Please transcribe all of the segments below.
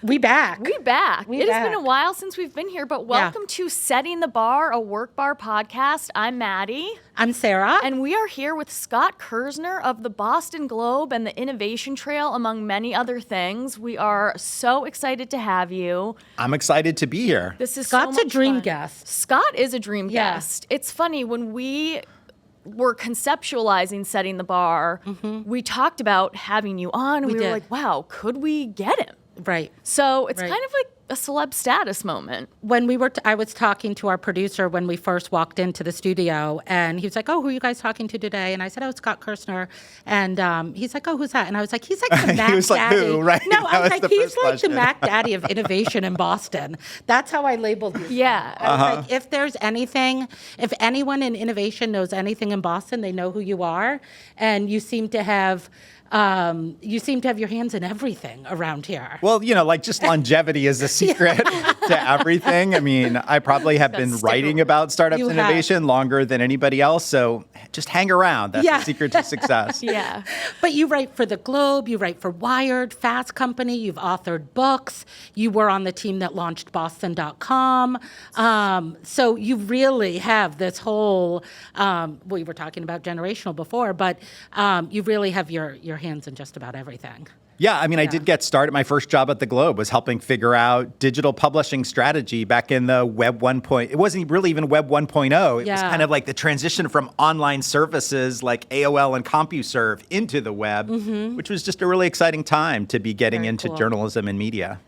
We back. It has been a while since we've been here, but welcome to Setting the Bar, a Workbar podcast. I'm Maddie. I'm Sarah. And we are here with Scott Kirsner of the Boston Globe and the Innovation Trail, among many other things. We are so excited to have you. I'm excited to be here. This is Scott's so much a dream fun. guest. Scott is a dream guest. It's funny, when we were conceptualizing Setting the Bar, we talked about having you on, and we were like, wow, could we get him? Right. So it's kind of like a celeb status moment. When I was talking to our producer when we first walked into the studio, and he was like, "Oh, who are you guys talking to today?" And I said, "Oh, Scott Kirsner." And he's like, "Oh, who's that?" And I was like, "He's like the Mac He was like, Daddy." who, right? No, I was That like, was the "He's first like question. the Mac Daddy of innovation in Boston." That's how I labeled you. Yeah. I was like, if there's anything, if anyone in innovation knows anything in Boston, they know who you are, and you seem to have your hands in everything around here. Well, like just longevity is the secret to everything. I mean, I probably have been writing about startups You innovation longer than anybody else. So just hang around. That's the secret to success. Yeah. But you write for The Globe, you write for Wired, Fast Company, you've authored books, you were on the team that launched Boston.com. So you really have this whole, we were talking about generational before, but you really have your hands in just about everything. Yeah, I mean, I did get started. My first job at the Globe was helping figure out digital publishing strategy back in the Web 1.0. It wasn't really even Web 1.0. It was kind of like the transition from online services like AOL and CompuServe into the web, which was just a really exciting time to be getting into journalism and media.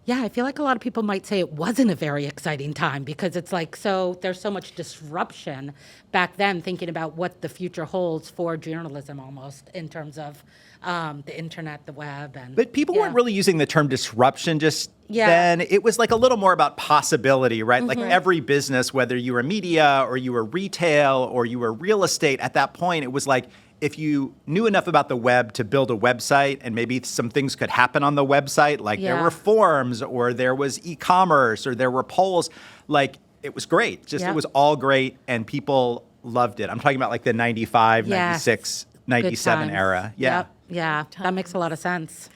Yeah, I feel like a lot of people might say it wasn't a very exciting time because it's like, there's so much disruption back then, thinking about what the future holds for journalism almost in terms of the internet, the web. But people weren't really using the term disruption just then. It was like a little more about possibility, right? Like every business, whether you were media or you were retail or you were real estate, at that point, it was like, if you knew enough about the web to build a website and maybe some things could happen on the website, like there were forums or there was e-commerce or there were polls, like it was great. It was all great and people loved it. I'm talking about like the 95, 96, 97 era. Yeah. Yep. Yeah, that makes a lot of sense.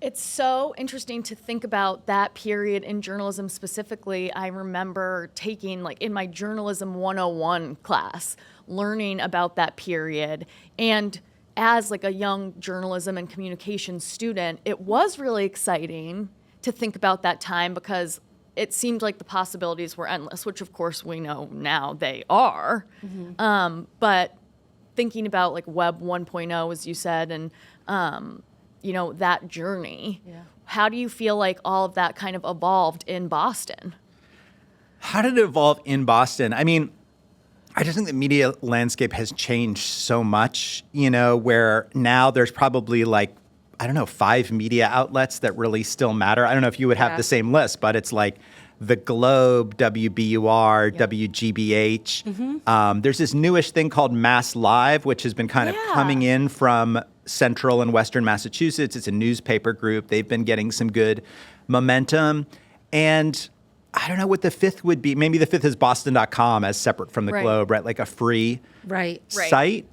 It's so interesting to think about that period in journalism specifically. I remember taking, like, in my journalism 101 class, learning about that period. And as like a young journalism and communication student, it was really exciting to think about that time because it seemed like the possibilities were endless, which of course we know now they are. But thinking about like Web 1.0, as you said, and that journey. Yeah. How do you feel like all of that kind of evolved in Boston? How did it evolve in Boston? I mean, I just think the media landscape has changed so much, where now there's probably like, 5 media outlets that really still matter. I don't know if you would have the same list, but it's like The Globe, WBUR, WGBH. There's this newish thing called Mass Live, which has been kind of coming in from Central and Western Massachusetts. It's a newspaper group. They've been getting some good momentum. And I don't know what the fifth would be. Maybe the fifth is Boston.com as separate from the Globe, right? Like a free site.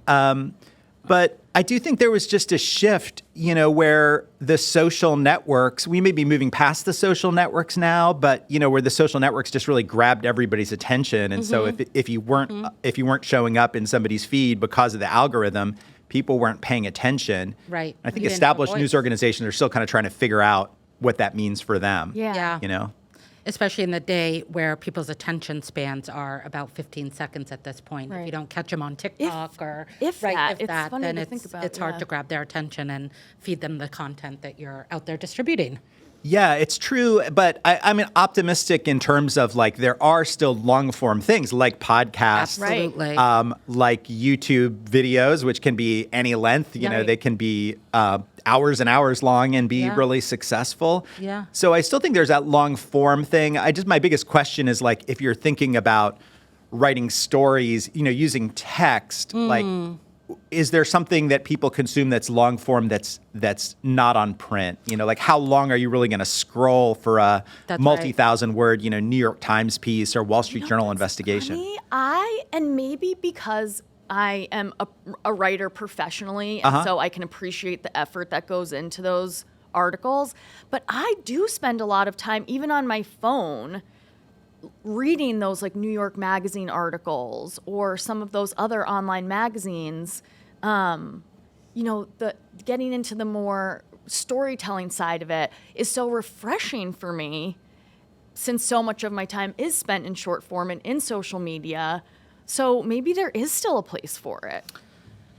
But I do think there was just a shift, where the social networks, we may be moving past the social networks now, but, where the social networks just really grabbed everybody's attention. And so if you weren't showing up in somebody's feed because of the algorithm, people weren't paying attention. Right. I think established news organizations are still kind of trying to figure out what that means for them. Yeah. especially in the day where people's attention spans are about 15 seconds at this point. If you don't catch them on TikTok it's then it's hard to grab their attention and feed them the content that you're out there distributing. Yeah, it's true, but I'm optimistic in terms of like there are still long form things like podcasts, Absolutely. Like YouTube videos, which can be any length. You know, they can be hours and hours long and be really successful. Yeah. So I still think there's that long form thing. My biggest question is like if you're thinking about writing stories, you know, using text, like. Is there something that people consume that's long form that's not on print? You know, like how long are you really going to scroll for a multi-thousand word, you know, New York Times piece or Wall Street Journal investigation? Funny. And maybe because I am a writer professionally, and so I can appreciate the effort that goes into those articles. But I do spend a lot of time, even on my phone, reading those like New York Magazine articles or some of those other online magazines. The getting into the more storytelling side of it is so refreshing for me, since so much of my time is spent in short form and in social media. So maybe there is still a place for it.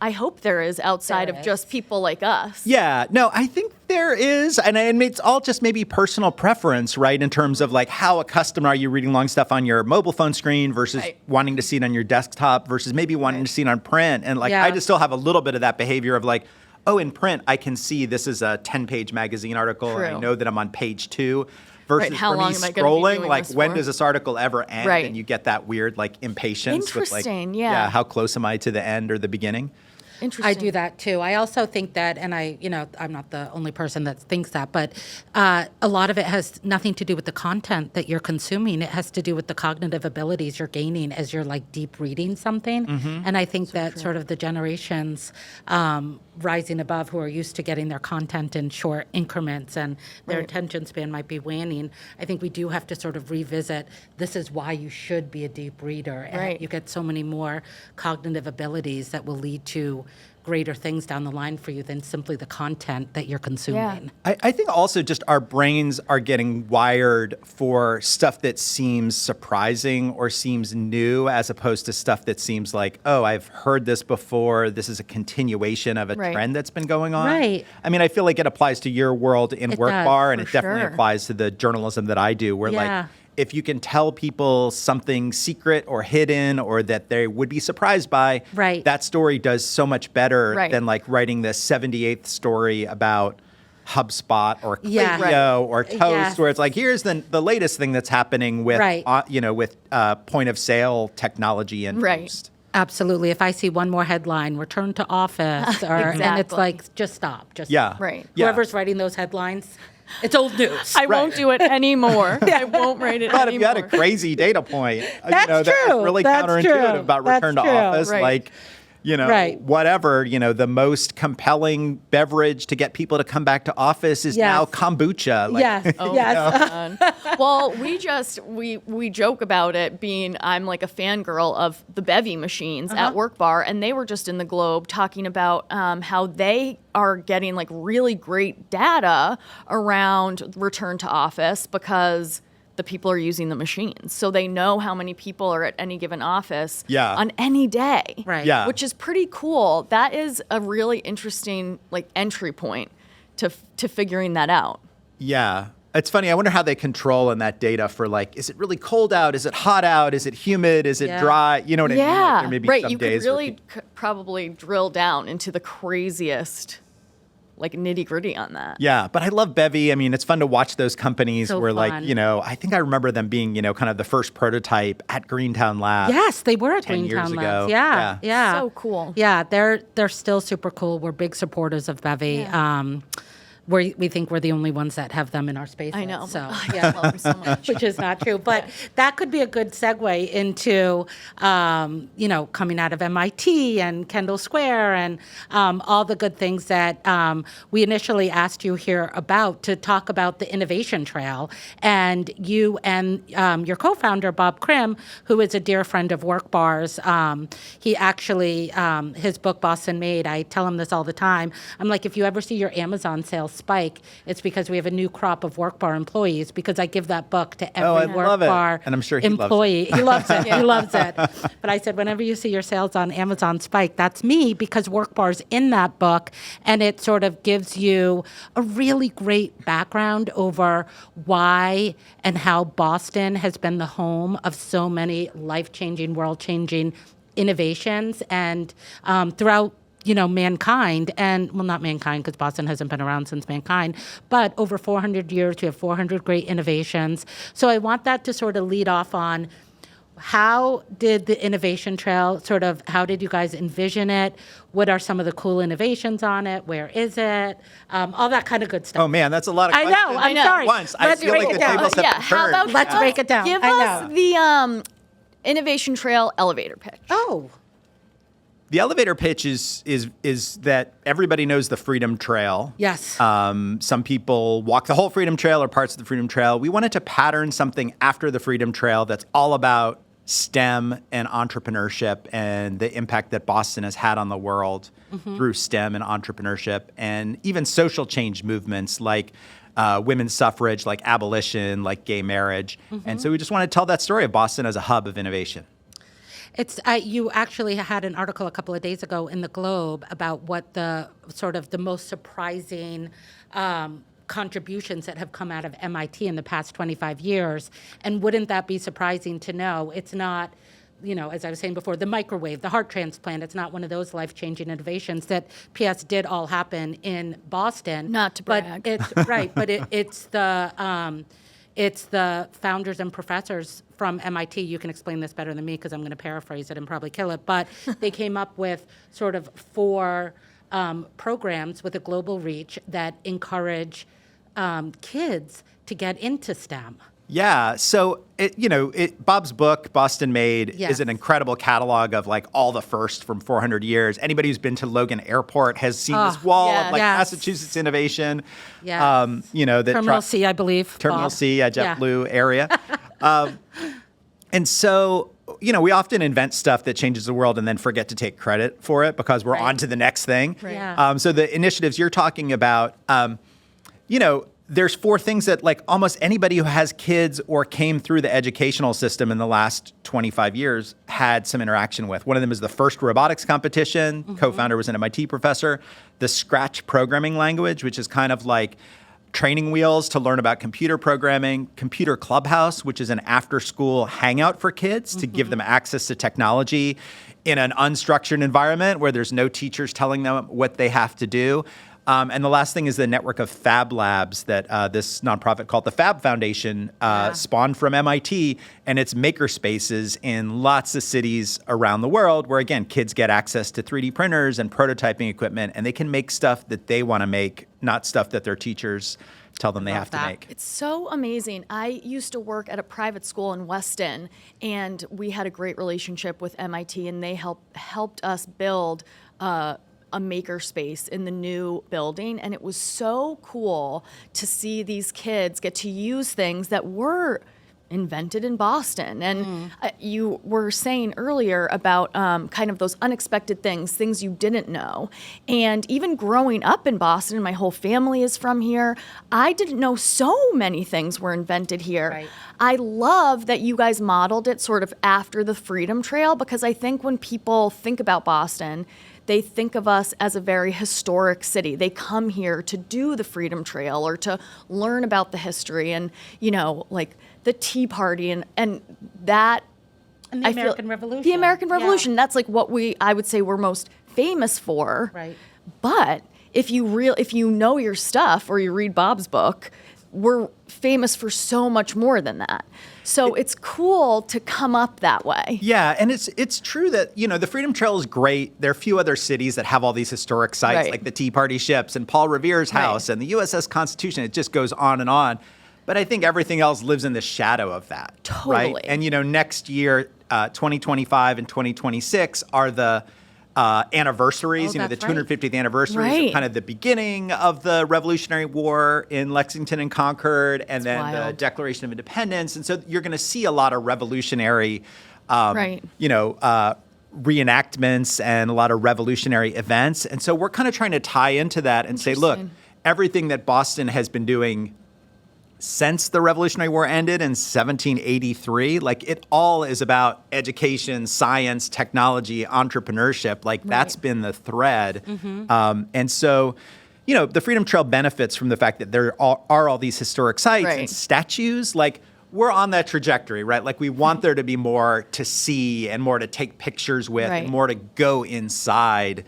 I hope there is, outside of just people like us. Yeah, no, I think there is. And it's all just maybe personal preference, right? In terms of like how accustomed are you reading long stuff on your mobile phone screen versus wanting to see it on your desktop versus maybe wanting to see it on print. And like, I just still have a little bit of that behavior of like, oh, in print, I can see this is a 10-page magazine article. And I know that I'm on page 2. Versus how for long me am I gonna be scrolling, doing like this when for? does this article ever end? Right. And you get that weird like impatience with like, Interesting, yeah. how close am I to the end or the beginning? Interesting. I do that too. I also think that, and I'm not the only person that thinks that, but a lot of it has nothing to do with the content that you're consuming. It has to do with the cognitive abilities you're gaining as you're like deep reading something. And I think that sort of the generations rising above who are used to getting their content in short increments and their attention span might be waning. I think we do have to sort of revisit, this is why you should be a deep reader. And you get so many more cognitive abilities that will lead to greater things down the line for you than simply the content that you're consuming. I think also just our brains are getting wired for stuff that seems surprising or seems new as opposed to stuff that seems like, oh, I've heard this before. This is a continuation of a trend that's been going on. Right. I mean, I feel like it applies to your world in Workbar, and for it definitely sure. applies to the journalism that I do, where like, if you can tell people something secret or hidden or that they would be surprised by, that story does so much better than like writing the 78th story about HubSpot or Klaviyo or Toast, where it's like, here's the latest thing that's happening with, with point of sale technology and Toast. Absolutely. If I see one more headline, return to office, and it's like, just stop. Just stop. Whoever's writing those headlines, it's old news. I won't do it anymore. I won't write it But anymore. if you had a crazy data point, That's that true. was really That's counterintuitive true. about That's return to true. office, like, whatever, the most compelling beverage to get people to come back to office is now kombucha. Like, Man. Well, we joke about it being, I'm like a fangirl of the bevy machines at Workbar, and they were just in the Globe talking about how they are getting like really great data around return to office because the people are using the machines. So they know how many people are at any given office on any day. Which is pretty cool. That is a really interesting like entry point to figuring that out. Yeah. It's funny. I wonder how they control in that data for like, is it really cold out? Is it hot out? Is it humid? Is it dry? You know what I mean? Like, there may be some you days could really probably drill down into the craziest like nitty gritty on that. Yeah, but I love Bevy. I mean, it's fun to watch those companies where like, fun. I think I remember them being, kind of the first prototype at Greentown Labs. Yes, they were at 10 years Greentown ago. Labs. Yeah. So cool. Yeah, they're still super cool. We're big supporters of Bevy. We think we're the only ones that have them in our spaces. I know. So I love them so much. which is not true. But that could be a good segue into, coming out of MIT and Kendall Square and all the good things that we initially asked you here about to talk about the innovation trail. And you and your co-founder, Bob Krim, who is a dear friend of Workbar's, he actually, his book, Boston Made, I tell him this all the time. I'm like, if you ever see your Amazon sales spike, it's because we have a new crop of Workbar employees, because I give that book to every Workbar and I'm sure he employee. He loves it. He loves it. But I said, whenever you see your sales on Amazon spike, that's me, because Workbar's in that book, and it sort of gives you a really great background over why and how Boston has been the home of so many life-changing, world-changing innovations, and throughout mankind, and well, not mankind, because Boston hasn't been around since mankind, but over 400 years, we have 400 great innovations. So I want that to sort of lead off on, how did the innovation trail how did you guys envision it? What are some of the cool innovations on it? Where is it? All that kind of good stuff. Oh man, that's a lot of questions. I know. Sorry. Once. I Let's feel break like it the down. tables have been How turned. about Let's break it down. Give I us know. the innovation trail elevator pitch. Oh. The elevator pitch is that everybody knows the Freedom Trail. Yes. Some people walk the whole Freedom Trail or parts of the Freedom Trail. We wanted to pattern something after the Freedom Trail that's all about STEM and entrepreneurship and the impact that Boston has had on the world through STEM and entrepreneurship, and even social change movements like women's suffrage, like abolition, like gay marriage. And so we just want to tell that story of Boston as a hub of innovation. It's you actually had an article a couple of days ago in the Globe about what the sort of the most surprising contributions that have come out of MIT in the past 25 years. And wouldn't that be surprising to know? It's not, as I was saying before, the microwave, the heart transplant, it's not one of those life-changing innovations that PS did all happen in Boston. Not to brag. But it's right, but it's the founders and professors from MIT. You can explain this better than me because I'm going to paraphrase it and probably kill it. But they came up with sort of 4 programs with a global reach that encourage kids to get into STEM. Yeah. So, Bob's book, Boston Made, Yes. is an incredible catalog of like all the first from 400 years. Anybody who's been to Logan Airport has seen this wall yes. of like Yes. Massachusetts innovation. Yes. That Terminal C, I believe. Terminal Bob. C, Yeah. JetBlue area. And so, we often invent stuff that changes the world and then forget to take credit for it because we're on to the next thing. Right. Yeah. So the initiatives you're talking about, there's 4 things that like almost anybody who has kids or came through the educational system in the last 25 years had some interaction with. One of them is the first robotics competition. Co-founder was an MIT professor. The Scratch programming language, which is kind of like training wheels to learn about computer programming. Computer Clubhouse, which is an after-school hangout for kids to give them access to technology in an unstructured environment where there's no teachers telling them what they have to do. And the last thing is the network of Fab Labs that this nonprofit called the Fab Foundation spawned from MIT, and it's maker spaces in lots of cities around the world where, again, kids get access to 3D printers and prototyping equipment, and they can make stuff that they want to make, not stuff that their teachers tell them they have to that. make. It's so amazing. I used to work at a private school in Weston, and we had a great relationship with MIT, and they helped us build a maker space in the new building, and it was so cool to see these kids get to use things that were invented in Boston. And you were saying earlier about kind of those unexpected things you didn't know. And even growing up in Boston, and my whole family is from here, I didn't know so many things were invented here. Right. I love that you guys modeled it sort of after the Freedom Trail, because I think when people think about Boston, they think of us as a very historic city. They come here to do the Freedom Trail or to learn about the history and, like the Tea Party and that. And the American Revolution. The American Yeah. Revolution. That's like what I would say we're most famous for. Right. But if you know your stuff or you read Bob's book, we're famous for so much more than that. So it's cool to come up that way. Yeah, and it's true that, the Freedom Trail is great. There are a few other cities that have all these historic sites, Right. like the Tea Party ships and Paul Revere's house and the USS Constitution. It just goes on and on. But I think everything else lives in the shadow of that. Totally. Right? And, next year, 2025 and 2026 are the anniversaries, Oh, the that's right. 250th anniversaries Right. of kind of the beginning of the Revolutionary War in Lexington and Concord, and then the wild. Declaration of Independence. And so you're going to see a lot of revolutionary, Right. reenactments and a lot of revolutionary events. And so we're kind of trying to tie into that and say, look, Interesting. everything that Boston has been doing since the Revolutionary War ended in 1783, like it all is about education, science, technology, entrepreneurship. Like that's been the thread. And so, the Freedom Trail benefits from the fact that there are all these historic sites and Right. statues. Like we're on that trajectory, right? Like we want there to be more to see and more to take pictures with Right. and more to go inside.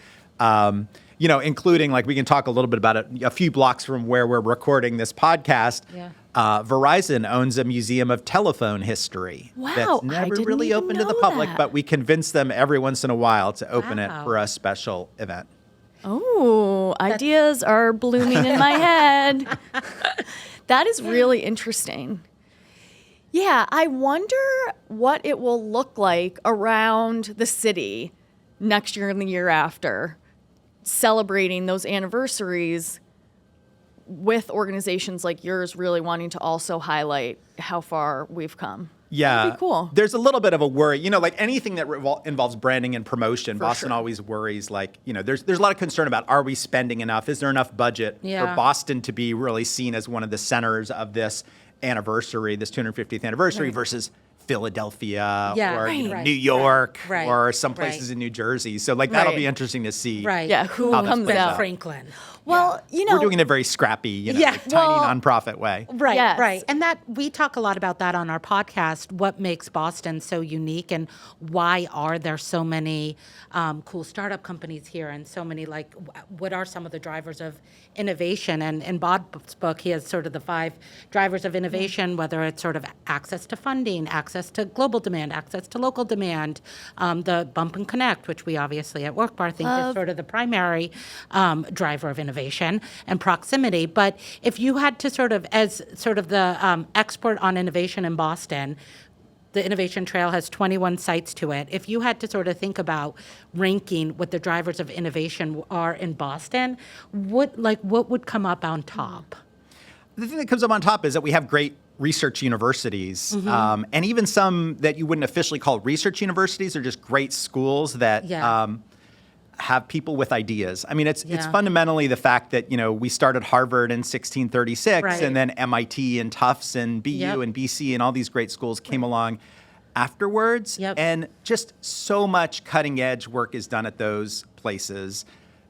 Including like we can talk a little bit about it a few blocks from where we're recording this podcast. Yeah. Verizon owns a museum of telephone history Wow, that's I never didn't really even open to the know public, that. but we convince them every once in a while to open it Wow. for a special event. Oh, ideas are blooming in my head. That is really interesting. Yeah, I wonder what it will look like around the city next year and the year after, celebrating those anniversaries with organizations like yours really wanting to also highlight how far we've come. Yeah. That'd be cool. There's a little bit of a worry, like anything that involves branding and promotion, Boston sure. always worries, there's a lot of concern about, are we spending enough? Is there enough budget for Boston to be really seen as one of the centers of this anniversary, this 250th anniversary versus Philadelphia or New York or some places in New Jersey. So that'll be interesting to see. Right. Yeah, who how this comes plays out. Franklin. Well, We're doing it in a very scrappy, tiny nonprofit way. Right, Yes. right. And that we talk a lot about that on our podcast, what makes Boston so unique and why are there so many cool startup companies here and so many, what are some of the drivers of innovation? And in Bob's book, he has sort of the 5 drivers of innovation, whether it's sort of access to funding, access to global demand, access to local demand, the bump and connect, which we obviously at Workbar think is sort of the primary driver of innovation and proximity. But if you had to as the expert on innovation in Boston, the Innovation Trail has 21 sites to it. If you had to sort of think about ranking what the drivers of innovation are in Boston, what would come up on top? The thing that comes up on top is that we have great research universities, and even some that you wouldn't officially call research universities are just great schools that have people with ideas. I mean, it's fundamentally the fact that, we started Harvard in 1636 and then MIT and Tufts and BU and BC and all these great schools came along afterwards. And just so much cutting edge work is done at those places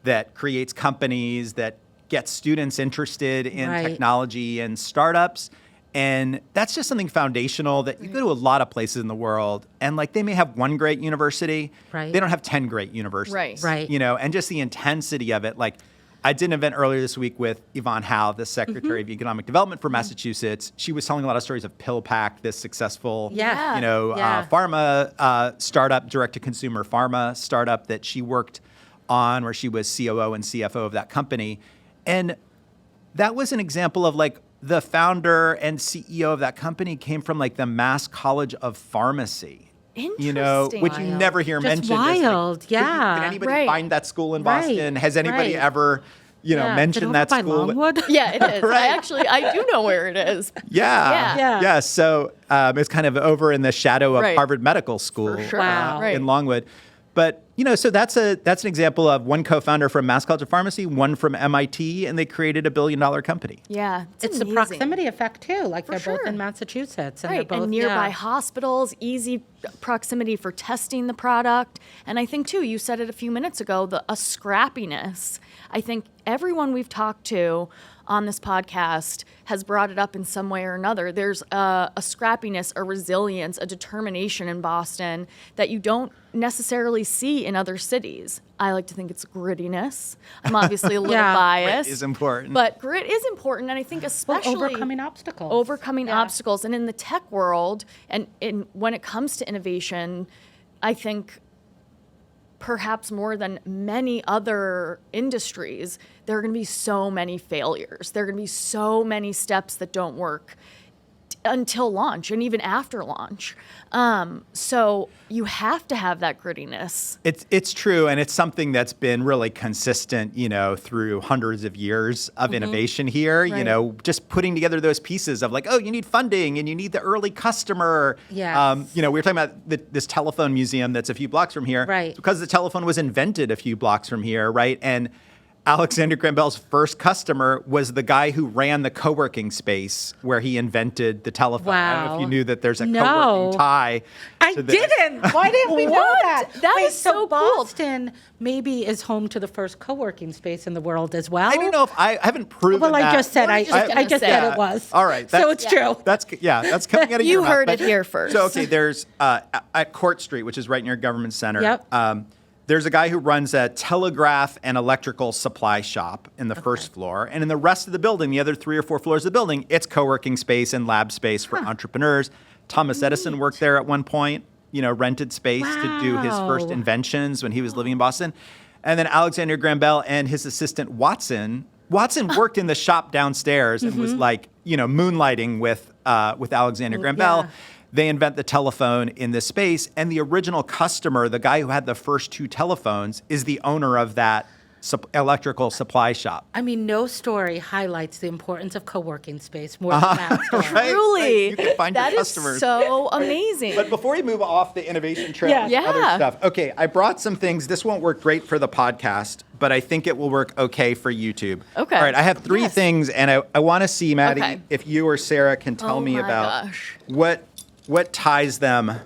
that creates companies, that gets students interested in technology and startups. And that's just something foundational that you go to a lot of places in the world and they may have one great university. They don't have 10 great universities. Right. And just the intensity of it. I did an event earlier this week with Yvonne Howe, the Secretary of Economic Development for Massachusetts. She was telling a lot of stories of PillPack, this successful, pharma startup, direct-to-consumer pharma startup that she worked on, where she was COO and CFO of that company. And that was an example of the founder and CEO of that company came from the Mass College of Pharmacy. Interesting. Which you never hear Just mentioned. wild, Did anybody find that school in Boston? Has anybody ever, mentioned that school? Longwood? Yeah, it is. I do know where it is. Yeah. So it's kind of over in the shadow of Harvard Medical School For sure. in Longwood. But, so that's an example of one co-founder from Mass College of Pharmacy, one from MIT, and they created $1 billion company. Yeah. It's the proximity effect, too. They're both in Massachusetts. And they're both, and nearby hospitals, easy proximity for testing the product. And I think, too, you said it a few minutes ago, a scrappiness. I think everyone we've talked to on this podcast has brought it up in some way or another. There's a scrappiness, a resilience, a determination in Boston that you don't necessarily see in other cities. I like to think it's grittiness. I'm obviously a little biased. Grit is important. But grit is important, and I think especially overcoming obstacles. Obstacles. And in the tech world, and when it comes to innovation, I think perhaps more than many other industries, there are going to be so many failures. There are going to be so many steps that don't work until launch and even after launch. So you have to have that grittiness. It's true, and it's something that's been really consistent, through hundreds of years of innovation here. Just putting together those pieces of you need funding and you need the early customer. Yes. We were talking about this telephone museum that's a few blocks from here. Right. It's because the telephone was invented a few blocks from here, right? And Alexander Graham Bell's first customer was the guy who ran the co-working space where he invented the telephone. Wow. I don't know if you knew that there's a co-working tie. I didn't. Why didn't we know that? That is so cool. Boston maybe is home to the first co-working space in the world as well. I don't know if I haven't proven that. Well, I just said I just said it was. All right. So it's true. That's coming out of your You mouth. heard it here first. So, okay, there's at Court Street, which is right near Government Center. Yep. There's a guy who runs a telegraph and electrical supply shop in the first floor. And in the rest of the building, the other 3 or 4 floors of the building, it's co-working space and lab space for entrepreneurs. Thomas Edison worked there at one point, rented space to do his first inventions when he was living in Boston. And then Alexander Graham Bell and his assistant Watson worked in the shop downstairs and was moonlighting with Alexander Graham Bell. They invent the telephone in this space, and the original customer, the guy who had the first 2 telephones, is the owner of that electrical supply shop. I mean, no story highlights the importance of co-working space more than that story. Right? Truly, You can find that your is customers. so amazing. But before we move off the innovation trail and Yeah. other Yeah. stuff, okay, I brought some things. This won't work great for the podcast, but I think it will work okay for YouTube. Okay. All right, I have 3 Yes. things, and I want to see, Maddie, Okay. if you or Sarah can tell Oh me my about gosh. what ties them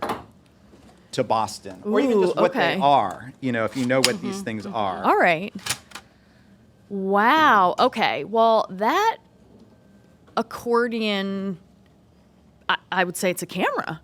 to Boston, or even just Ooh, what okay. they are. You know, if you know what these things are. All right. Wow. Okay. Well, that accordion, I would say it's a camera.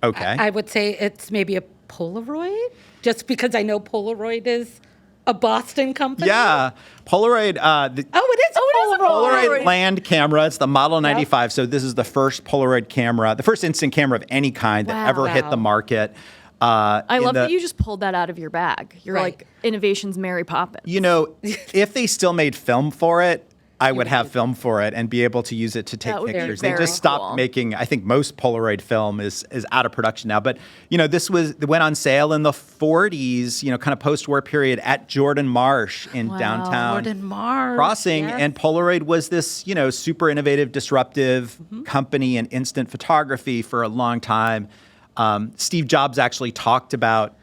Okay. I would say it's maybe a Polaroid, just because I know Polaroid is a Boston company. yeah, Polaroid. Oh, it is a Polaroid. Polaroid land camera. It's the Model 95. So this is the first Polaroid camera, the first instant camera of any kind that Wow. ever hit the Wow. market. I love that you just pulled that out of your bag. You're Right. like innovation's Mary Poppins. You know, if they still made film for it, I would have film for it and be able to use it to take That would be pictures. They very just stopped cool. making. I think most Polaroid film is out of production now. But you know, it went on sale in the 40s. You know, kind of post-war period at Jordan Marsh in downtown Jordan Marsh, Crossing, yes. and Polaroid was this super innovative, disruptive company in instant photography for a long time. Steve Jobs actually talked about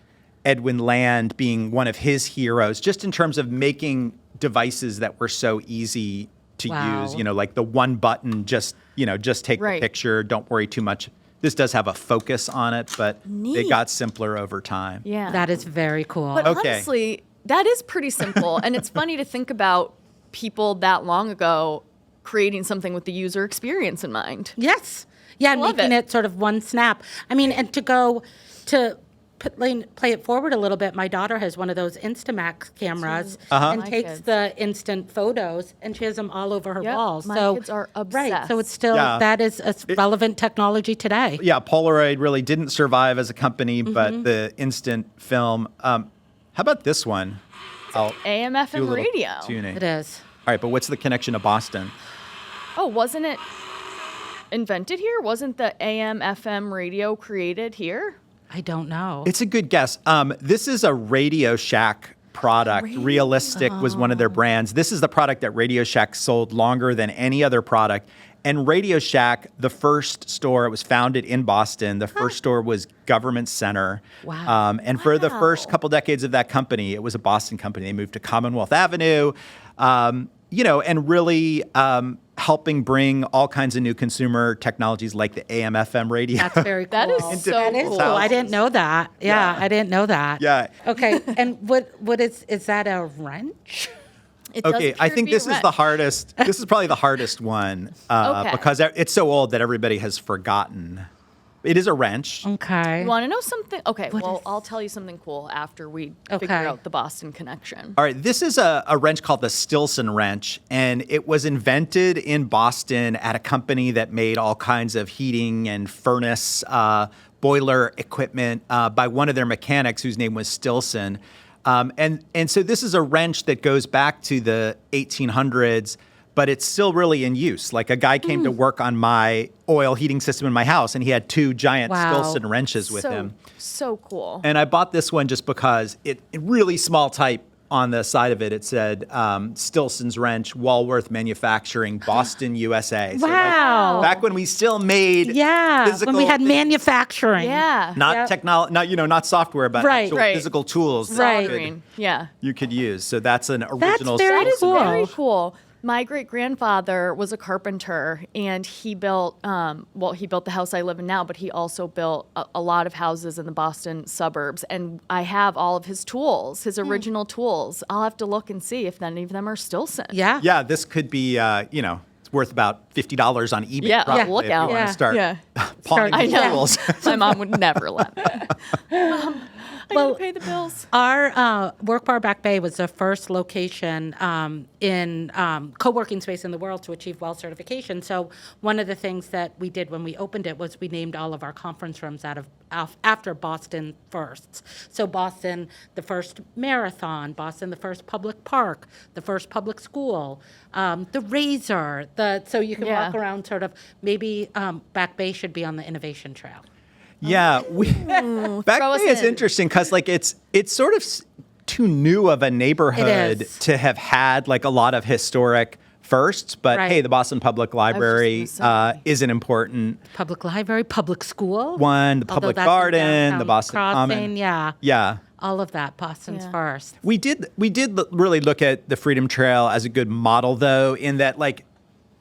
Edwin Land being one of his heroes, just in terms of making devices that were so easy to Wow. use. You know, like the one button, just take Right. the picture. Don't worry too much. This does have a focus on it, but they Neat. got simpler over time. Yeah. That is very cool. But Okay. honestly, that is pretty simple. And it's funny to think about people that long ago creating something with the user experience in mind. Yes. Yeah, and Love making it. it sort of one snap. I mean, and to go to play it forward a little bit, my daughter has one of those Instamax cameras and My takes kids. the instant photos, and she has them all over her Yep, walls. my So kids are right. So obsessed. it's still Yeah. that is a relevant technology today. Yeah, Polaroid really didn't survive as a company, but the instant film. How about this one? I'll AM, do a FM little radio. tuning. It is. All right, but what's the connection to Boston? Oh, wasn't it invented here? Wasn't the AM, FM radio created here? I don't know. It's a good guess. This is a Radio Shack product. Realistic was one of their brands. This is the product that Radio Shack sold longer than any other product. And Radio Shack, the first store, it was founded in Boston. The first store was Government Center. Wow. And for the first couple decades of that company, it was a Boston company. They moved to Commonwealth Avenue, and really helping bring all kinds of new consumer technologies like the AM/FM radio. That's very cool. That is Into so That is people's cool. cool. I didn't know that. Yeah, I didn't know that. Yeah. Okay, and what is that a wrench? It does Okay, appear I to think be a this is the wrench. hardest. This is probably the hardest one Okay. because it's so old that everybody has forgotten. It is a wrench. Okay. You want to know something? Okay, well, is- I'll tell you something cool after we Okay. figure out the Boston connection. All right, this is a wrench called the Stilson wrench, and it was invented in Boston at a company that made all kinds of heating and furnace boiler equipment by one of their mechanics whose name was Stilson. And so this is a wrench that goes back to the 1800s, but it's still really in use. Like a guy came to work on my oil heating system in my house, and he had 2 giant Wow. Stilson wrenches with him. So cool. And I bought this one just because it really small type on the side of it. It said Stilson's Wrench, Walworth Manufacturing, Boston, USA. So, like, Wow. back when we still made Yeah, physical when we had things, manufacturing. Yeah. not Yep. technology, not software, but Right. actual Right. physical tools Right. Soldering. Yeah. you could use. So that's an original. very That is cool. very cool. My great grandfather was a carpenter, and he built. He built the house I live in now, but he also built a lot of houses in the Boston suburbs. And I have all of his tools, his original tools. I'll have to look and see if any of them are Stilson. Yeah. Yeah, this could be, it's worth about $50 on eBay. Yeah, probably, look if out. you want Yeah. to start Yeah. pawning I these know. tools. My mom would never let me. I gotta pay the bills. Our Workbar Back Bay was the first location in co-working space in the world to achieve WELL certification. So one of the things that we did when we opened it was we named all of our conference rooms after Boston firsts. So Boston, the first marathon, Boston, the first public park, the first public school, the Razor. So you can walk around sort of, maybe Back Bay should be on the innovation trail. Yeah, Back Bay is interesting because like it's sort of too new of a neighborhood to have had like a lot of historic firsts. But hey, the Boston Public Library is an important public library, public school one. The public garden, the Boston Crossing, Common, yeah, all of that. Boston's first. We did really look at the Freedom Trail as a good model, though, in that like.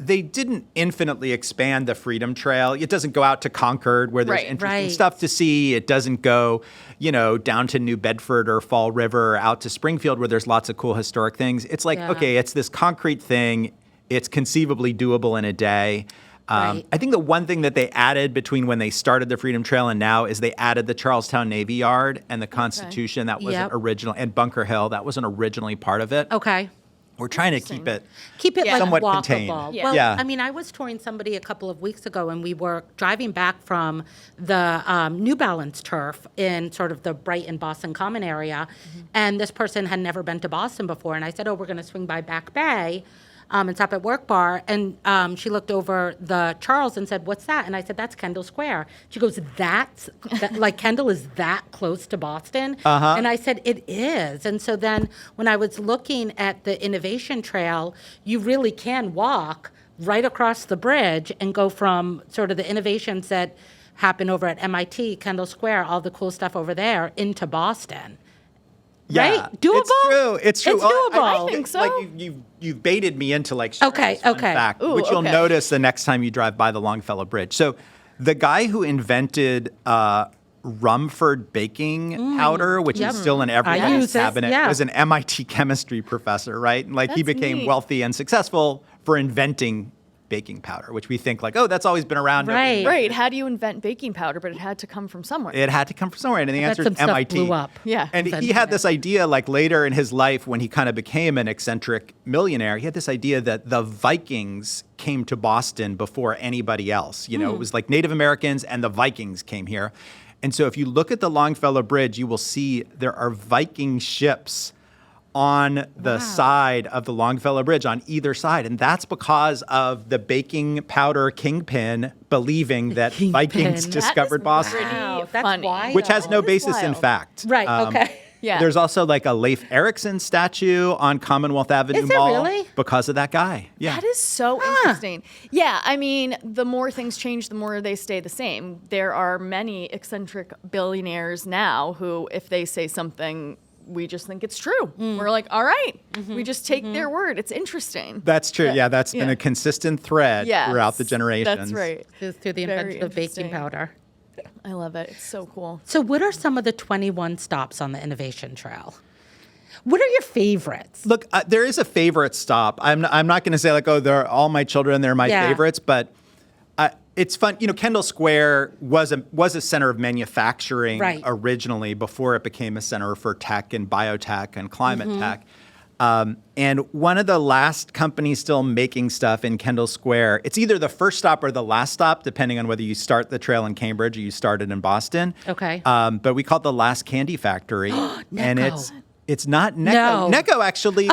They didn't infinitely expand the Freedom Trail. It doesn't go out to Concord where there's interesting stuff to see. It doesn't go, down to New Bedford or Fall River, out to Springfield where there's lots of cool historic things. It's like, okay, it's this concrete thing. It's conceivably doable in a day. I think the one thing that they added between when they started the Freedom Trail and now is they added the Charlestown Navy Yard and the Constitution. That wasn't original, and Bunker Hill. That wasn't originally part of it. Okay. We're trying to keep it like somewhat walkable. contained. Well, I mean, I was touring somebody a couple of weeks ago, and we were driving back from the New Balance turf in sort of the Brighton, Boston Common area, and this person had never been to Boston before, and I said, we're going to swing by Back Bay and stop at Workbar, and she looked over the Charles and said, what's that? And I said, that's Kendall Square. She goes, like Kendall is that close to Boston? And I said, it is. And so then when I was looking at the Innovation Trail, you really can walk right across the bridge and go from sort of the innovations that happen over at MIT, Kendall Square, all the cool stuff over there, into Boston. Yeah, right? Doable? It's true. It's doable. I think so. Like you've baited me into like sharing this fun fact, Ooh, which you'll notice the next time you drive by the Longfellow Bridge. So the guy who invented Rumford baking powder, which is still in everyone's cabinet, was an MIT chemistry professor, right? And like he became wealthy and successful for inventing baking powder, which we think like, that's always been around. Right. How do you invent baking powder? But it had to come from somewhere. It had to come from somewhere. And the answer is MIT. Blew up. Yeah. And he had this idea like later in his life when he kind of became an eccentric millionaire, he had this idea that the Vikings came to Boston before anybody else. It was like Native Americans and the Vikings came here. And so if you look at the Longfellow Bridge, you will see there are Viking ships on the side of the Longfellow Bridge, on either side. And that's because of the baking powder kingpin believing that Vikings discovered Boston. Wow, that's funny. wild. Which has no basis in fact. Right, okay. Yeah. There's also like a Leif Erikson statue on Commonwealth Avenue Is there Mall really? because of that guy. Yeah. That is so interesting. Yeah, I mean, the more things change, the more they stay the same. There are many eccentric billionaires now who, if they say something, we just think it's true. We're like, all right. We just take their word. It's interesting. That's true. Yeah, that's been a consistent thread throughout the generations. That's right. Through the invention of baking powder. I love it. It's so cool. So what are some of the 21 stops on the Innovation Trail? What are your favorites? Look, there is a favorite stop. I'm not going to say like, they're all my children, they're my favorites, but it's fun. Kendall Square was a center of manufacturing originally before it became a center for tech and biotech and climate tech. And one of the last companies still making stuff in Kendall Square, it's either the first stop or the last stop, depending on whether you start the trail in Cambridge or you start it in Boston. Okay. But we call it the Last Candy Factory. And it's not Necco. No. Necco actually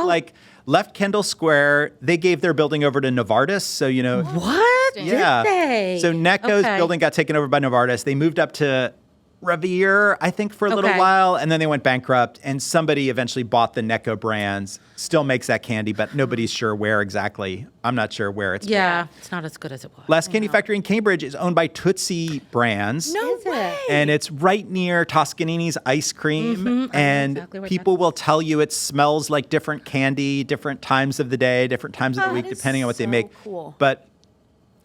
left Kendall Square. They gave their building over to Novartis. So, What? Yeah. Did they? So Necco's building got taken over by Novartis. They moved up to Revere, I think, for a little while, and then they went bankrupt, and somebody eventually bought the Necco brands, still makes that candy, but nobody's sure where exactly. I'm not sure where it's Yeah, it's not as good as it was. Last Candy Factory in Cambridge is owned by Tootsie Brands. No way. And it's right near Toscanini's ice cream. And exactly where people will tell you it smells like different candy, different times of the day, different times of the week, depending on what they make. Cool. But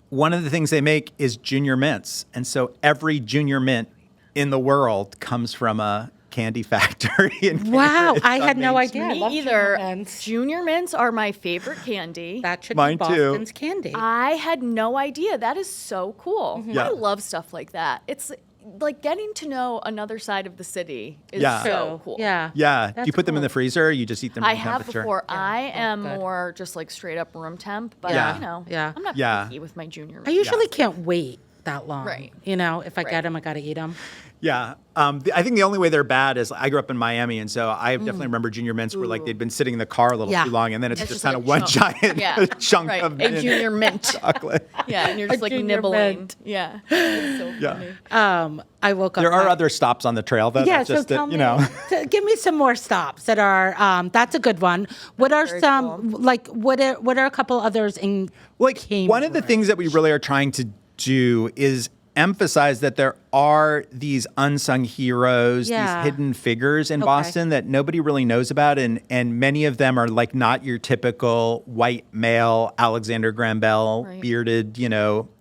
one of the things they make is junior mints. And so every junior mint in the world comes from a candy factory in Cambridge. Wow, I had no idea. I Me love either. Junior Mints. Junior mints are my favorite candy. That should Mine be too. Boston's candy. I had no idea. That is so cool. Yeah. I love stuff like that. It's like getting to know another side of the city is Yeah. so cool. Yeah. Yeah. Do you That's put them in cool. the freezer? Or you just eat them I room have temperature? before. I am good. more just like straight up room temp, but Yeah. Yeah. I'm not Yeah. picky with my junior. I usually can't wait that long. Right. You know, if I Right. get them, I got to eat them. Yeah. I think the only way they're bad is I grew up in Miami, and so I definitely remember junior mints where like they'd been sitting in the car a little Yeah. too long, and then it's It's just just kind like of one chunk. giant Yeah. chunk Right. of A junior mint. chocolate. Yeah, and you're just like junior nibbling. mint. Yeah. It's so Yeah. funny. I woke up. There are my- other stops on the trail, though. Yeah, That's so just tell that, me, you know. give me some more stops that are. That's a good one. What are Very some like? What are a couple others in? Like one of the Cambridge? things that we really are trying to do is emphasize that there are these unsung heroes, Yeah. these hidden figures in Okay. Boston that nobody really knows about, and many of them are like not your typical white male Alexander Graham Bell, Right. bearded,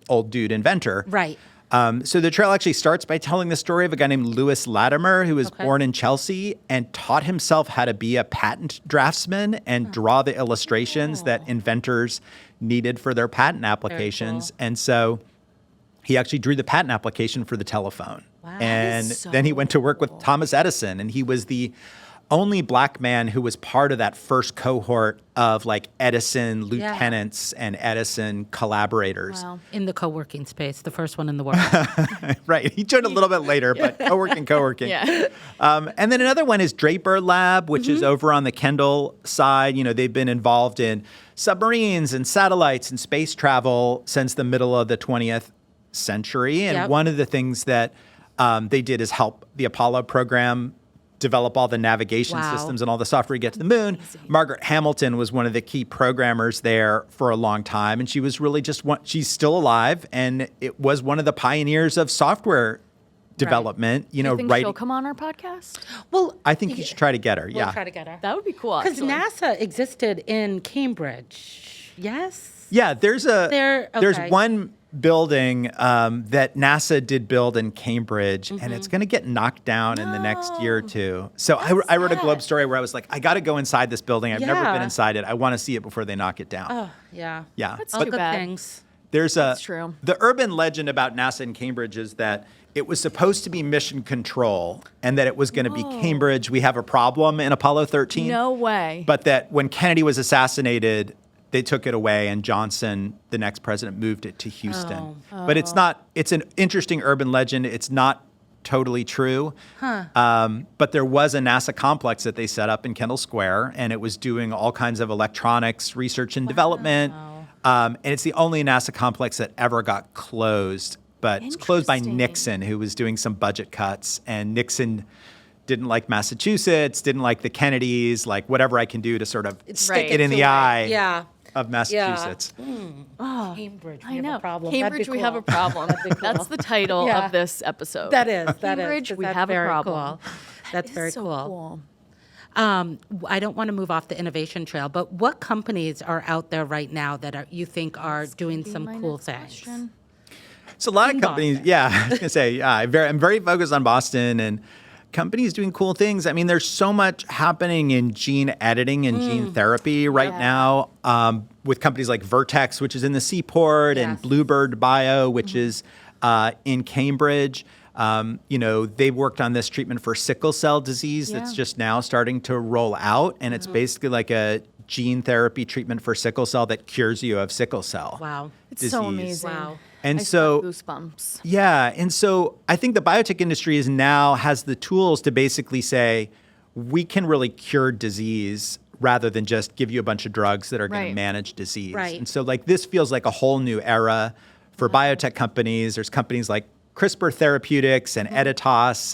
old dude inventor. Right. So the trail actually starts by telling the story of a guy named Louis Latimer, who was Okay. born in Chelsea and taught himself how to be a patent draftsman and draw the illustrations that inventors needed for their patent applications. And so he actually drew the patent application for the telephone. Wow. And That is then he so went to work with Thomas Edison, and he was the only black man who was part of that first cohort of like Edison lieutenants and Edison collaborators. Wow. In the co-working space, the first one in the world. Right. He joined a little bit later, but co-working. Yeah. And then another one is Draper Lab, which is over on the Kendall side. They've been involved in submarines and satellites and space travel since the middle of the 20th century. And Yep. one of the things that they did is help the Apollo program develop all the navigation Wow. systems and all the software to get to the moon. Margaret Hamilton was one of the key programmers there for a long time. And she was really she's still alive. And it was one of the pioneers of software development, You think writing. she'll come on our podcast? Well, I think you should try to get her. we'll Yeah. try to get her. That would be cool. Because Actually. NASA existed in Cambridge. Yes. Yeah, there's okay. one building that NASA did build in Cambridge, and it's going to get knocked down in the next year or two. So I wrote a Globe story where I was like, I got to go inside this building. I've never been Yeah. inside it. I want to see it before they knock it down. Oh, yeah. Yeah. That's All too good bad. things. There's true. The urban legend about NASA in Cambridge is that it was supposed to be mission control and that it was going to be Cambridge. We have a problem in Apollo 13. No way. But that when Kennedy was assassinated, they took it away and Johnson, the next president, moved it to Houston. But it's an interesting urban legend. It's not totally true. But there was a NASA complex that they set up in Kendall Square, and it was doing all kinds of electronics research and development. And it's the only NASA complex that ever got closed. But it's closed by Interesting. Nixon, who was doing some budget cuts. And Nixon didn't like Massachusetts, didn't like the Kennedys, like whatever I can do to sort of stick Right. it in the eye Yeah. of Massachusetts. Cambridge. I we know. have a problem. That'd Cambridge, be we have a cool. problem. That's the title Yeah. of this episode. That is. Cambridge, 'cause we that's have a very problem. Cool. That's It's very so cool. I don't want to move off the innovation trail, but what companies are out there right now that you think are doing some My cool next things? question. So a lot of In companies, Boston. yeah, I was gonna say, yeah, I'm very focused on Boston and companies doing cool things. I mean, there's so much happening in gene editing and gene therapy right now with companies like Vertex, which is in the Seaport, and Yes. Bluebird Bio, which is in Cambridge. They've worked on this treatment for sickle cell disease that's Yeah. just now starting to roll out. And it's basically like a gene therapy treatment for sickle cell that cures you of sickle cell. Wow. It's so disease. amazing. Wow. And I so, still have goosebumps. yeah, and so I think the biotech industry has the tools to basically say, we can really cure disease rather than just give you a bunch of drugs that are going Right. to manage disease. Right. And so like this feels like a whole new era for biotech companies. There's companies like CRISPR Therapeutics and Editas,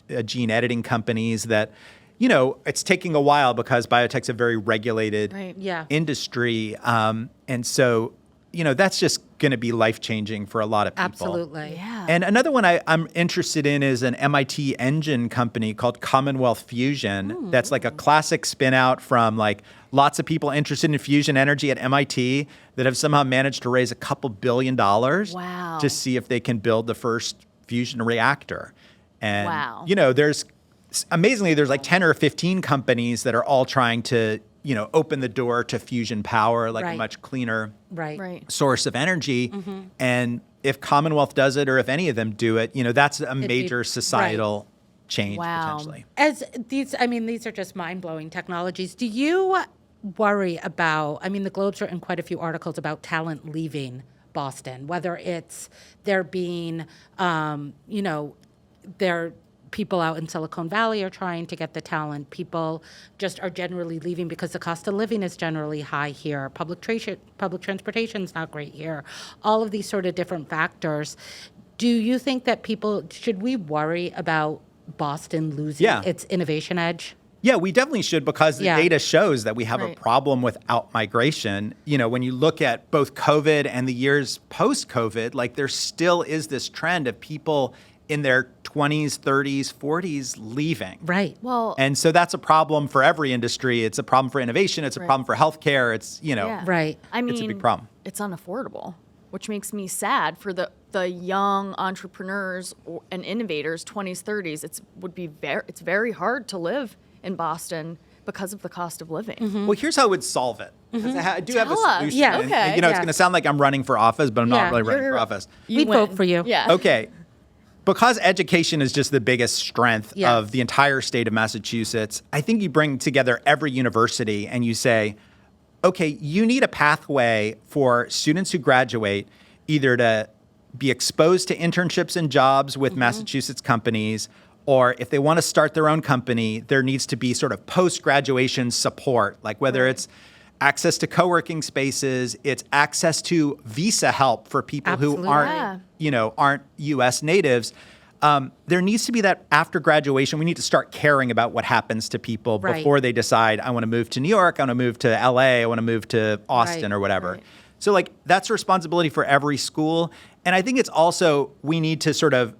the gene editing companies that, it's taking a while because biotech's a very regulated Right. Yeah. industry. And so, that's just going to be life-changing for a lot of people. Absolutely. Yeah. And another one I'm interested in is an MIT engine company called Commonwealth Fusion. That's like a classic spin out from like lots of people interested in fusion energy at MIT that have somehow managed to raise a couple $2 billion Wow. to see if they can build the first fusion reactor. And, Wow. amazingly, there's like 10 or 15 companies that are all trying to, open the door to fusion power, like a Right. much cleaner Right. Right. source of energy. And if Commonwealth does it or if any of them do it, that's a major societal change Wow. potentially. As these are just mind-blowing technologies. Do you worry about, the Globe's written quite a few articles about talent leaving Boston, whether it's there being, there people out in Silicon Valley are trying to get the talent. People just are generally leaving because the cost of living is generally high here. Public transportation is not great here. All of these sort of different factors. Do you think that should we worry about Boston losing its innovation edge? Yeah, we definitely should, because the data shows that we have a problem with out-migration. When you look at both COVID and the years post-COVID, like there still is this trend of people in their 20s, 30s, 40s leaving. Right. Well, And so that's a problem for every industry. It's a problem for innovation. It's a problem for healthcare. It's, Right. I mean, it's a big problem. It's unaffordable, which makes me sad for the young entrepreneurs and innovators, 20s, 30s. It's very hard to live in Boston because of the cost of living. Well, here's how I would solve it. 'Cause I do have a Tell us. solution. Yeah. And, Okay. it's going to sound like I'm running for office, but I'm not really running for office. We'd vote for you. Yeah. Okay. Because education is just the biggest strength Yes. of the entire state of Massachusetts, I think you bring together every university and you say, okay, you need a pathway for students who graduate either to be exposed to internships and jobs with Massachusetts companies, or if they want to start their own company, there needs to be sort of post-graduation support, like whether it's access to co-working spaces, it's access to visa help for people Absolutely. who aren't U.S. natives. There needs to be that after graduation, we need to start caring about what happens to people before they decide, I want to move to New York, I want to move to L.A., I want to move to Austin or whatever. Right. So that's a responsibility for every school. And I think it's also, we need to sort of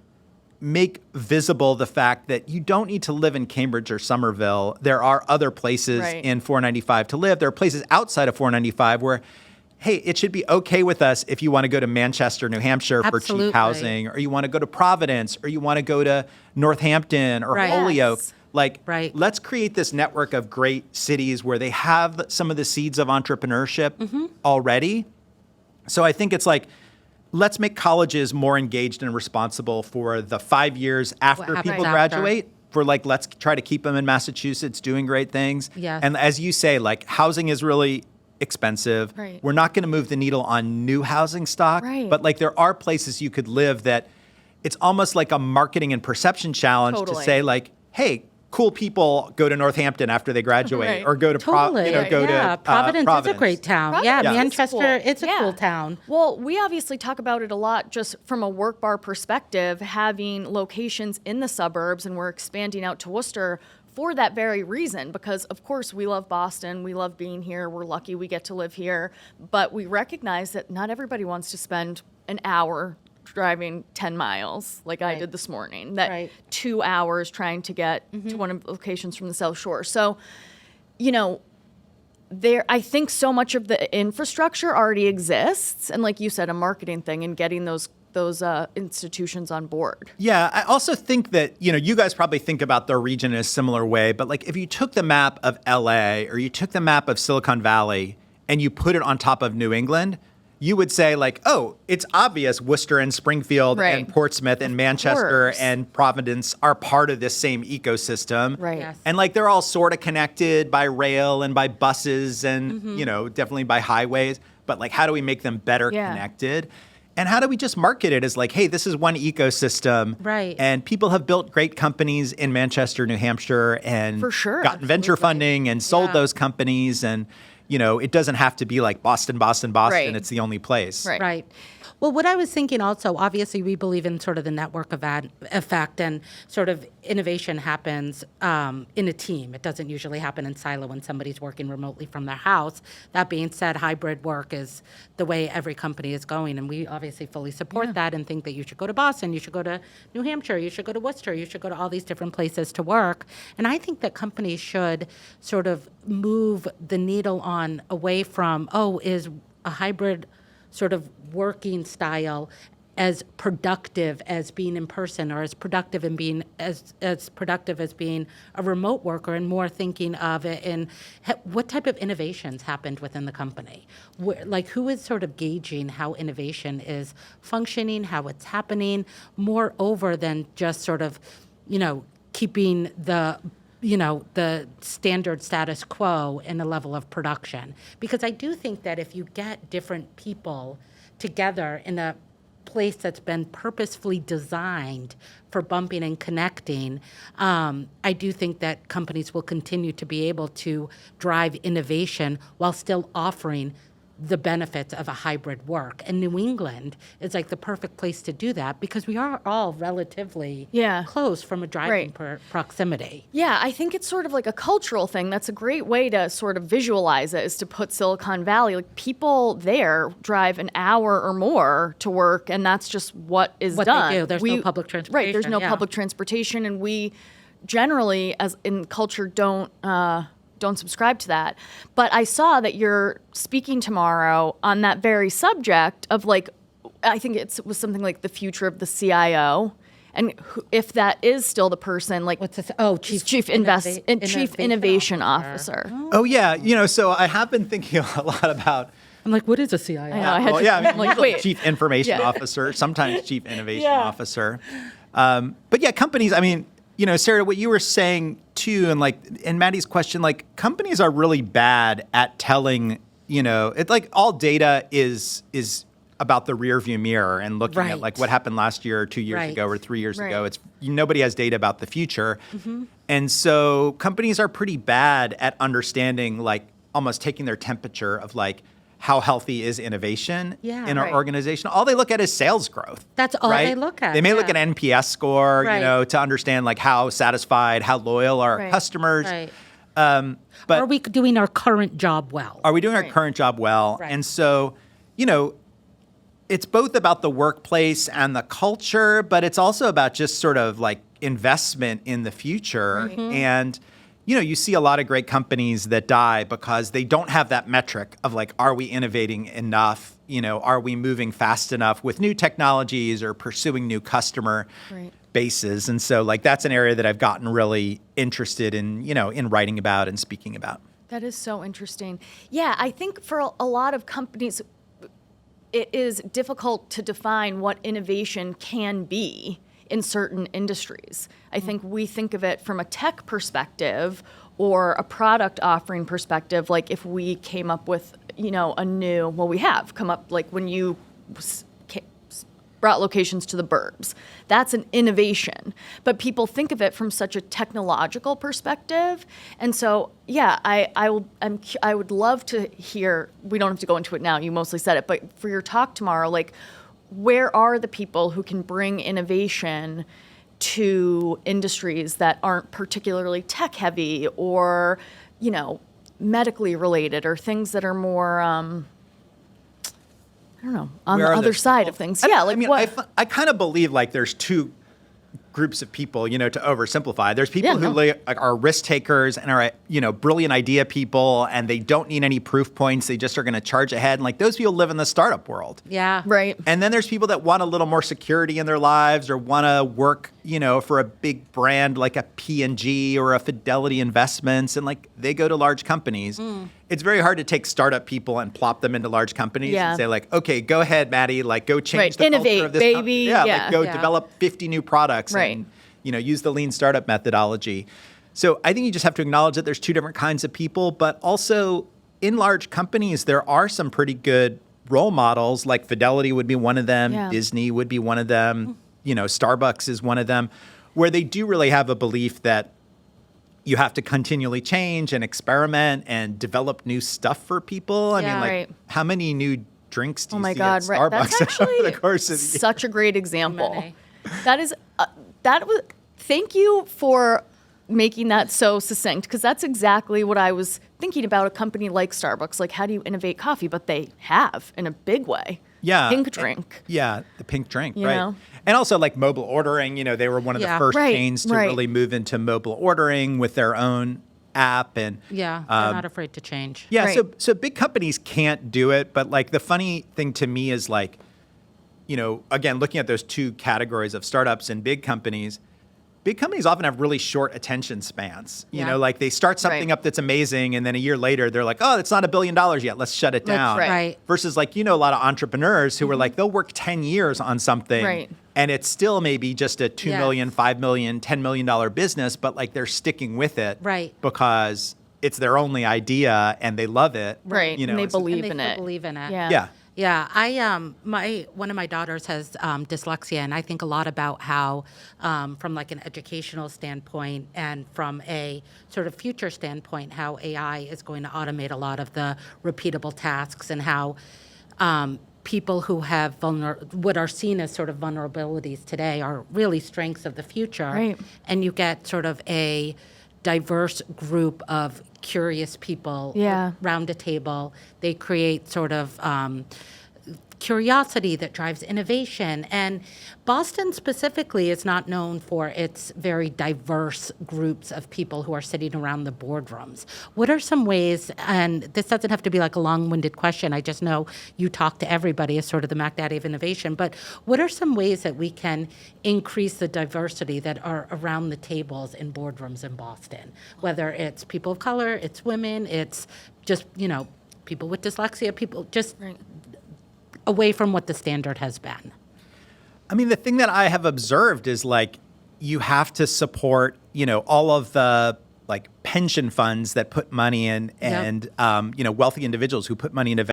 make visible the fact that you don't need to live in Cambridge or Somerville. There are other places in 495 to live. There are places outside of 495 where, hey, it should be okay with us if you want to go to Manchester, New Hampshire for Absolutely. cheap housing, or you want to go to Providence, or you want to go to Northampton or Right. Holyoke. Right. Let's create this network of great cities where they have some of the seeds of entrepreneurship already. So I think it's let's make colleges more engaged and responsible for the 5 years after happens people after. graduate. For let's try to keep them in Massachusetts doing great things. Yes. And as you say, housing is really expensive. Right. We're not going to move the needle on new housing stock. Right. But there are places you could live that it's almost like a marketing and perception challenge to Totally. say hey, cool people go to Northampton after they graduate, Right. or go to Totally. Providence is a great town. Providence Yeah, is Manchester, cool. it's a Yeah. cool town. Well, we obviously talk about it a lot just from a Workbar perspective, having locations in the suburbs, and we're expanding out to Worcester for that very reason, because of course we love Boston, we love being here, we're lucky we get to live here, but we recognize that not everybody wants to spend an hour driving 10 miles like I did this morning, that Right. 2 hours trying to get to one of the locations from the South Shore. So, I think so much of the infrastructure already exists, and like you said, a marketing thing and getting those institutions on board. Yeah, I also think that, you guys probably think about the region in a similar way, but if you took the map of LA or you took the map of Silicon Valley and you put it on top of New England, you would say oh, it's obvious Worcester and Springfield Right. and Portsmouth and Manchester course. and Providence are part of this same ecosystem. Right. Yes. And they're all sort of connected by rail and by buses and, definitely by highways. But how do we make them better connected? And how do we just market it as hey, this is one ecosystem. Right. And people have built great companies in Manchester, New Hampshire, and For sure. gotten venture funding and sold Yeah. those companies. And, it doesn't have to be Boston, Boston, Boston. Right. It's the only place. Right. Right. Well, what I was thinking also, obviously, we believe in sort of the network effect, and sort of innovation happens in a team. It doesn't usually happen in silo when somebody's working remotely from their house. That being said, hybrid work is the way every company is going, and we obviously fully support that and think that you should go to Boston, you should go to New Hampshire, you should go to Worcester, you should go to all these different places to work. And I think that companies should sort of move the needle away from, is a hybrid sort of working style as productive as being in person, or as productive in being as productive as being a remote worker, and more thinking of it in what type of innovations happened within the company. Like, who is sort of gauging how innovation is functioning, how it's happening, more over than just sort of, keeping the standard status quo in a level of production. Because I do think that if you get different people together in a place that's been purposefully designed for bumping and connecting, I do think that companies will continue to be able to drive innovation while still offering the benefits of a hybrid work. And New England is like the perfect place to do that, because we are all relatively close from a driving proximity. Yeah, I think it's sort of like a cultural thing. That's a great way to sort of visualize it, is to put Silicon Valley, like, people there drive an hour or more to work, and that's just what is done. They do. There's no public transportation. Right, there's no public transportation, and we generally, as in culture, don't subscribe to that. But I saw that you're speaking tomorrow on that very subject of, like, I think it was something like the future of the CIO. And if that is still the person, like, what's this? Oh, chief innovation officer. Oh yeah, so I have been thinking a lot about. I'm like, what is a CIO? Chief information officer, sometimes chief innovation officer. But yeah, companies. I mean, Sarah, what you were saying too, and like in Maddie's question, like, companies are really bad at telling. It's like all data is about the rear view mirror and looking at like what happened last year or 2 years ago or 3 years ago. It's nobody has data about the future. And so companies are pretty bad at understanding, like, almost taking their temperature of, like, how healthy is innovation in our organization. All they look at is sales growth. That's all they look at. They may look at NPS score, to understand, like, how satisfied, how loyal are our customers. But are we doing our current job well? Are we doing our current job well? And so, it's both about the workplace and the culture, but it's also about just sort of like investment in the future. And, you see a lot of great companies that die because they don't have that metric of, like, are we innovating enough? Are we moving fast enough with new technologies or pursuing new customer bases? And so, like, that's an area that I've gotten really interested in, in writing about and speaking about. That is so interesting. Yeah, I think for a lot of companies, it is difficult to define what innovation can be in certain industries. I think we think of it from a tech perspective or a product offering perspective, like if we came up with, we have come up, like when you brought locations to the burbs. That's an innovation. But people think of it from such a technological perspective. And so, yeah, I would love to hear, we don't have to go into it now, you mostly said it, but for your talk tomorrow, like, where are the people who can bring innovation to industries that aren't particularly tech heavy or, medically related, or things that are more, on the other side of things. I kind of believe, like, there's two groups of people, to oversimplify. There's people who are risk takers and are, brilliant idea people, and they don't need any proof points. They just are going to charge ahead. And, like, those people live in the startup world. Yeah. Right. And then there's people that want a little more security in their lives, or want to work, for a big brand like a P&G or a Fidelity Investments, and, like, they go to large companies. It's very hard to take startup people and plop them into large companies and say, like, okay, go ahead, Maddie, like, go change the innovate, culture of this baby. Like, go develop 50 new products and, use the lean startup methodology. So I think you just have to acknowledge that there's two different kinds of people, but also in large companies, there are some pretty good role models, like Fidelity would be one of them, Disney would be one of them, Starbucks is one of them, where they do really have a belief that you have to continually change and experiment and develop new stuff for people. I mean, how many new drinks do you see at Starbucks That's actually over the course of the year? Such a great example. That is, thank you for making that so succinct, because that's exactly what I was thinking about a company like Starbucks. Like, how do you innovate coffee? But they have, in a big way. Yeah. Pink drink. The pink drink, you know? And also, like, mobile ordering, they were one of the first chains to really move into mobile ordering with their own app. And they're not afraid to change. So big companies can't do it. But, like, the funny thing to me is, like, again, looking at those two categories of startups and big companies often have really short attention spans. You know, like they start something up that's amazing, and then a year later they're like, oh, it's not $1 billion yet. Let's shut it down. Right. Versus like, a lot of entrepreneurs who are like, they'll work 10 years on something. Right. And it's still maybe just a $2 million, $5 million, $10 million business, but like they're sticking with it. Right. Because it's their only idea and they love it. Right. You know, and they it's- believe And in they it. believe in it. Yeah. Yeah. Yeah, one of my daughters has dyslexia, and I think a lot about how, from like an educational standpoint and from a sort of future standpoint, how AI is going to automate a lot of the repeatable tasks, and how people who have what are seen as sort of vulnerabilities today are really strengths of the future. Right. And you get sort of a diverse group of curious people around a table. They create sort of curiosity that drives innovation. And Boston specifically is not known for its very diverse groups of people who are sitting around the boardrooms. What are some ways, and this doesn't have to be like a long-winded question, I just know you talk to everybody as sort of the Mac Daddy of innovation, but what are some ways that we can increase the diversity that are around the tables in boardrooms in Boston? Whether it's people of color, it's women, it's just, people with dyslexia, people just away from what the standard has been. I mean, the thing that I have observed is like you have to support, all of the like pension funds that put money in and, wealthy individuals who put money into